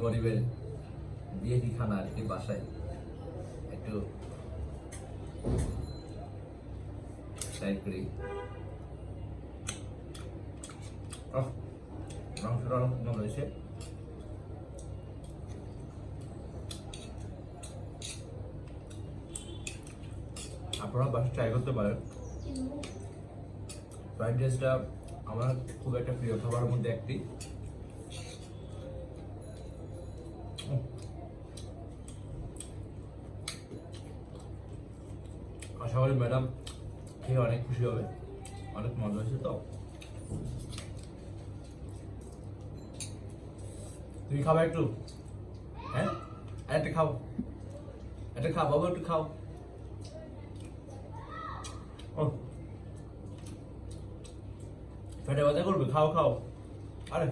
গরিবের বিয়েটি খানা আর কি, বাসায় একটু ট্রাই করি। মাংসটা অনেক মজা হয়েছে। আপনারা বাসায় ট্রাই করতে পারেন। ফ্রাইড রাইসটা আমার খুব একটা প্রিয় খাবারের মধ্যে একটি। আশা করি ম্যাডাম খেয়ে অনেক খুশি হবে, অনেক মজা হয়েছে। তো তুমি খাবে একটু? হ্যাঁ, একটা খাও, একটা খাও বাবু, একটু খাও। পেটে ব্যথা করবে, খাও খাও। আরে